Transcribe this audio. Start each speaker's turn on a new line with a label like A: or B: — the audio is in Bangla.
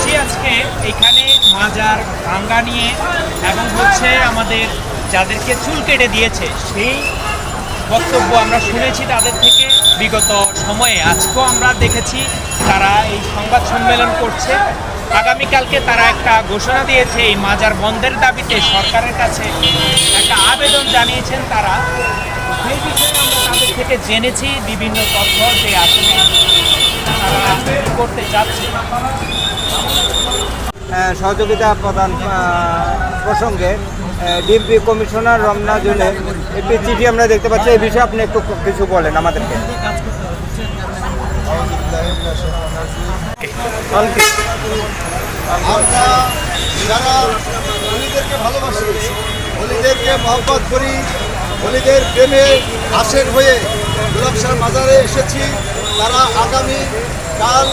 A: এসেছি আজকে এখানে মাজার ভাঙ্গা নিয়ে এবং হচ্ছে আমাদের যাদেরকে চুল কেটে দিয়েছে সেই বক্তব্য আমরা শুনেছি তাদের থেকে বিগত সময়ে। আজকেও আমরা দেখেছি তারা এই সংবাদ সম্মেলন করছে। আগামীকালকে তারা একটা ঘোষণা দিয়েছে এই মাজার বন্ধের দাবিতে সরকারের কাছে একটা আবেদন জানিয়েছেন তারা। সেই বিষয়ে আমরা তাদের থেকে জেনেছি বিভিন্ন তথ্য যে আসলে তারা করতে চাচ্ছে।
B: সহযোগিতা প্রদান প্রসঙ্গে ডিএমপি কমিশনার রমনা জুনের একটি চিঠি আমরা দেখতে পাচ্ছি। এই বিষয়ে আপনি একটু কিছু বলেন আমাদেরকে।
C: আমরা যারা অলিদেরকে ভালোবাসি, অলিদেরকে মহব্বত করি, অলিদের প্রেমে আশেক হয়ে গোলাপ শাহ মাজারে এসেছি, তারা আগামী কাল